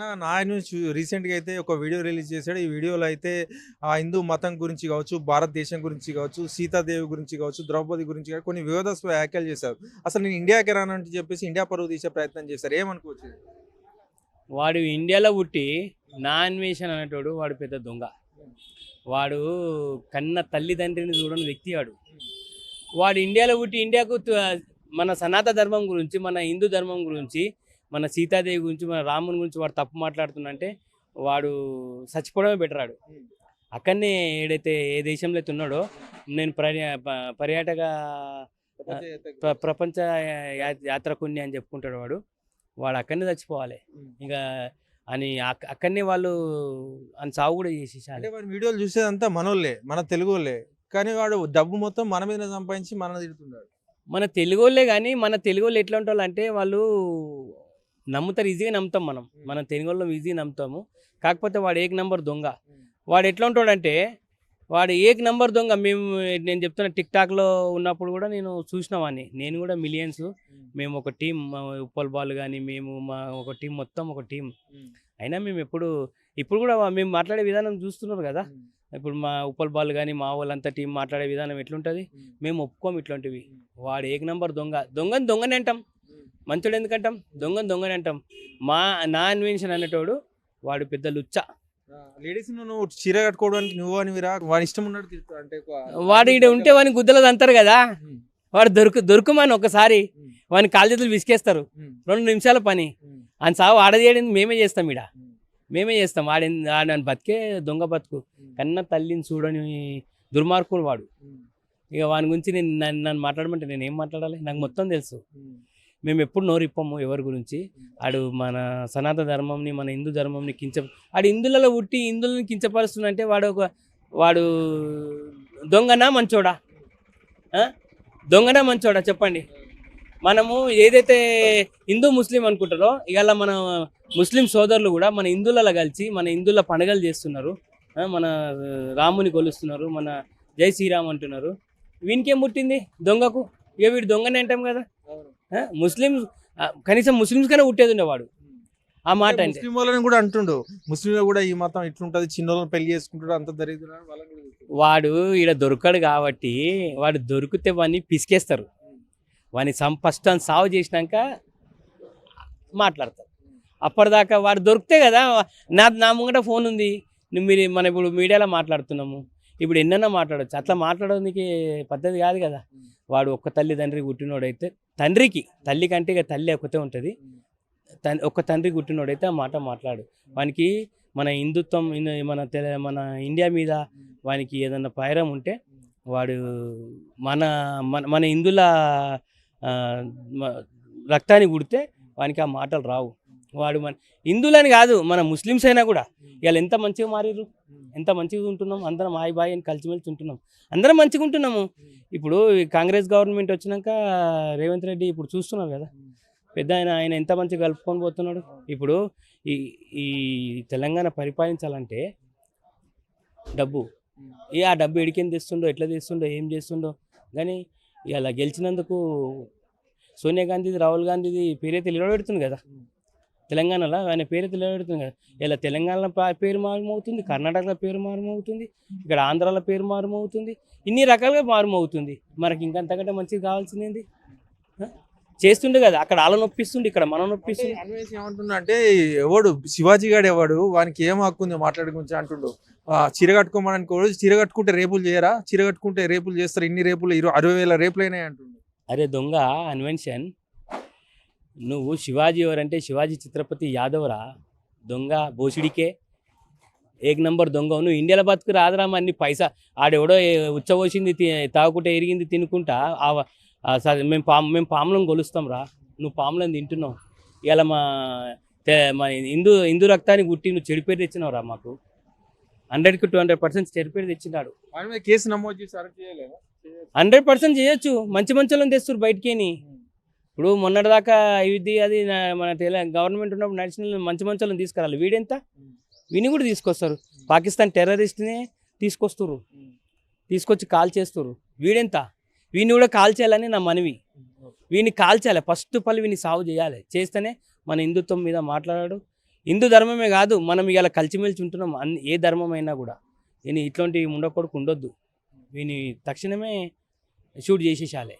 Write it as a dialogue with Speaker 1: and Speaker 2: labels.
Speaker 1: అన్న నా నుంచి రీసెంట్‌గా అయితే ఒక వీడియో రిలీజ్ చేశాడు. ఈ వీడియోలో అయితే హిందూ మతం గురించి కావచ్చు, భారతదేశం గురించి కావచ్చు, సీతాదేవి గురించి కావచ్చు, ద్రౌపది గురించి కావచ్చు కొన్ని వివాదాస్పద వ్యాఖ్యలు చేశారు. అసలు నేను ఇండియాకి రానంటూ చెప్పేసి ఇండియా పరువు తీసే ప్రయత్నం చేశారు. ఏమనుకోవచ్చు?
Speaker 2: వాడు ఇండియాలో పుట్టి నా అన్వేషణ అనేటోడు వాడు పెద్ద దొంగ. వాడు కన్న తల్లిదండ్రిని చూడని వ్యక్తి వాడు. వాడు ఇండియాలో పుట్టి ఇండియాకు మన సనాతన ధర్మం గురించి, మన హిందూ ధర్మం గురించి, మన సీతాదేవి గురించి, మన రాముని గురించి వాడు తప్పు మాట్లాడుతున్నంటే వాడు చచ్చిపోవడమే బెటర్. వాడు అక్కడనే ఏదైతే ఏ దేశంలో అయితే ఉన్నాడో, నేను పర్యాటక ప్రపంచ యాత్రకుని అని చెప్పుకుంటాడు. వాడు వాడు అక్కడనే చచ్చిపోవాలి ఇక అని. అక్కడనే వాళ్ళు అని సాగు కూడా చేసేసారు.
Speaker 1: అంటే వాడి వీడియోలు చూసేదంతా మనోళ్ళే, మన తెలుగు వాళ్ళే. కానీ వాడు డబ్బు మొత్తం మన మీద సంపాదించి మన తిడుతున్నాడు.
Speaker 2: మన తెలుగు వాళ్ళే. కానీ మన తెలుగు వాళ్ళు ఎట్లా ఉంటారు అంటే వాళ్ళు నమ్ముతారు, ఈజీగా నమ్ముతాం. మన తెలుగు వాళ్ళం ఈజీగా నమ్ముతాము. కాకపోతే వాడు ఏక నంబర్ దొంగ. వాడు ఎట్లా ఉంటాడంటే వాడు ఏక నంబర్ దొంగ. నేను చెప్తున్నా, టిక్ టాక్లో ఉన్నప్పుడు కూడా నేను చూసిన వాడిని. నేను కూడా మిలియన్స్, మేము ఒక టీం, ఉప్పల్ బాల్ కానీ మేము ఒక టీం, మొత్తం ఒక టీం. అయినా మేము ఇప్పుడు కూడా మేము మాట్లాడే విధానం చూస్తున్నారు కదా. ఇప్పుడు మా ఉప్పల్ బాల్ కానీ మా వాళ్ళంతా టీం మాట్లాడే విధానం ఎట్లుంటుంది, మేము ఒప్పుకోము ఇట్లాంటివి. వాడు ఏక నంబర్ దొంగ. దొంగని అంటాం, మంచోడు ఎందుకంటాం? దొంగని అంటాం. నా అన్వేషణ అనేటోడు వాడు పెద్ద లుచ్చ.
Speaker 1: లేడీస్ నువ్వు చీర కట్టుకోవడానికి నువ్వు అని వాడి ఇష్టం ఉన్నట్టు అంటే
Speaker 2: వాడు ఇక్కడ ఉంటే వాడిని గుద్దలు అంటారు కదా. వాడు దొరుకుమని ఒకసారి వాని కాలు చేతులు విసికేస్తారు. 2 నిమిషాల పని అని సాగు ఆడదేయడం మేమే చేస్తాం. మేమే చేస్తాం. ఆడని బతికే దొంగ బతుకు. కన్నా తల్లిని చూడని దుర్మార్గుడు వాడు. ఇక వాని గురించి నన్ను మాట్లాడమంటే నేను ఏం మాట్లాడాలి? నాకు మొత్తం తెలుసు. మేము ఎప్పుడు నోరిప్పము ఎవరి గురించి. ఆడు మన సనాతన ధర్మంని, మన హిందూ ధర్మంని ఆడు హిందువులలో పుట్టి హిందువులని కించపరుస్తుందంటే వాడు దొంగనా మంచోడా? దొంగనా మంచోడా చెప్పండి. మనము ఏదైతే హిందూ ముస్లిం అనుకుంటారో, ఇవాళ మన ముస్లిం సోదరులు కూడా మన హిందువులలో కలిసి మన హిందువుల పండుగలు చేస్తున్నారు. మన రాముని కొలుస్తున్నారు, మన జై శ్రీరామ్ అంటున్నారు. వీనికేం పుట్టింది? దొంగకు. ఇక వీడు దొంగనే అంటాం కదా. ముస్లిం కనీసం ముస్లిమ్స్ కన్నా పుట్టేది ఉండేవాడు. ఆ మాట అంటే
Speaker 1: ముస్లిం వాళ్ళని కూడా అంటుండు, ముస్లింలు కూడా ఈ మతం ఇట్లుంటది, చిన్నోళ్ళని పెళ్లి చేసుకుంటాడు, అంత దరిద్రం.
Speaker 2: వాడు ఈడ దొరకడు కాబట్టి వాడు దొరికితే వాడిని పిసికేస్తారు. వాడిని ఫస్ట్ అని సాగు చేసినాక మాట్లాడతారు. అప్పటిదాకా వాడు దొరికితే కదా. నా ముంగట ఫోన్ ఉంది, మనం ఇప్పుడు మీడియాలో మాట్లాడుతున్నాము. ఇప్పుడు ఎన్నైనా మాట్లాడవచ్చు. అట్లా మాట్లాడడానికి పద్ధతి కాదు కదా. వాడు ఒక్క తల్లిదండ్రికి పుట్టినోడైతే, తల్లి కంటే ఇక తల్లి ఒక్కతే ఉంటుంది. ఒక్క తండ్రికి పుట్టినోడైతే ఆ మాట మాట్లాడు. వానికి మన హిందుత్వం, మన ఇండియా మీద వానికి ఏదన్నా పైరం ఉంటే వాడు మన హిందువుల రక్తాన్ని పుడితే వానికి ఆ మాటలు రావు. వాడు మన హిందువులని కాదు, మన ముస్లిమ్స్ అయినా కూడా ఇవాళ ఎంత మంచిగా మారిర్రు, ఎంత మంచిగా ఉంటున్నాం. అందరం హాయ్ బాయ్ అని కలిసిమెలిసి ఉంటున్నాం. అందరం మంచిగా ఉంటున్నాము. ఇప్పుడు కాంగ్రెస్ గవర్నమెంట్ వచ్చినాక రేవంత్ రెడ్డి ఇప్పుడు చూస్తున్నాం కదా, పెద్ద ఆయన ఎంత మంచిగా కలుపుకొని పోతున్నాడు. ఇప్పుడు ఈ తెలంగాణ పరిపాలించాలంటే డబ్బు, ఆ డబ్బు ఎడికేం తెస్తుండో, ఎట్లా తెస్తుండో, ఏం చేస్తుండో. కానీ ఇలా గెలిచినందుకు సోనియా గాంధీది, రాహుల్ గాంధీది పేరైతే నిలబెడుతుంది కదా తెలంగాణలో. ఆయన పేరైతే నిలబెడుతుంది కదా. ఇలా తెలంగాణలో పేరు మారుమవుతుంది, కర్ణాటకలో పేరు మారుమవుతుంది, ఇక్కడ ఆంధ్రాలో పేరు మారుమవుతుంది, ఇన్ని రకాలుగా మారుమవుతుంది. మనకి ఇంకంతకంటే మంచిగా కావాల్సింది చేస్తుండే కదా. అక్కడ వాళ్ళని నొప్పిస్తుండే, ఇక్కడ మనం నొప్పిస్తుంది.
Speaker 1: ఏమంటున్నా అంటే ఎవడు శివాజీ గాడు ఎవడు, వానికి ఏం హక్కు ఉంది మాట్లాడుకుంటా అంటుండు. చీర కట్టుకోమని చీర కట్టుకుంటే రేపులు చేయరా? చీర కట్టుకుంటే రేపులు చేస్తారు. ఇన్ని రేపులు 60,000 రేపులు అయినాయి అంటుండు.
Speaker 2: అరే దొంగ అన్వెన్షన్, నువ్వు శివాజీ ఎవరంటే శివాజీ ఛత్రపతి యాదవరా? దొంగ బోసిడికే ఏక నంబర్ దొంగ. నువ్వు ఇండియాలో బతుకు రాదురామా. అన్ని పైసా ఆడెవడో ఉచ్చబోసింది తాగుకుంటే ఎరిగింది తినుకుంటా. మేము పాములను కొలుస్తాం రా, నువ్వు పాములను తింటున్నావు. ఇలా మా హిందూ రక్తానికి గుట్టి నువ్వు చెడిపేరు తెచ్చినావు రా. మాకు 100కి 200% చెడిపేరు తెచ్చినాడు.
Speaker 1: కేసు నమోదు చేసి అరెస్ట్ చేయలేదా?
Speaker 2: 100% చేయొచ్చు. మంచి వాళ్ళని తెస్తారు బయటికేని. ఇప్పుడు మొన్నటిదాకా ఇది అది మన గవర్నమెంట్ ఉన్నప్పుడు నేషనల్ మంచి వాళ్ళని తీసుకురాలి. వీడెంత? వీని కూడా తీసుకొస్తారు. పాకిస్తాన్ టెర్రరిస్ట్ని తీసుకొచ్చి కాల్ చేస్తారు. వీడెంత? వీని కూడా కాల్ చేయాలని నా మనవి. వీని కాల్ చేయాలి. ఫస్ట్ పల్లి వీని సాగు చేయాలి. చేస్తేనే మన హిందుత్వం మీద మాట్లాడాడు. హిందూ ధర్మమే కాదు, మనం ఇలా కలిసిమెలిసి ఉంటున్నాం అన్ని ఏ ధర్మం అయినా కూడా. ఈయన ఇట్లాంటి ఉండకూడదు ఉండొద్దు, వీని తక్షణమే షూట్ చేసేసాలే.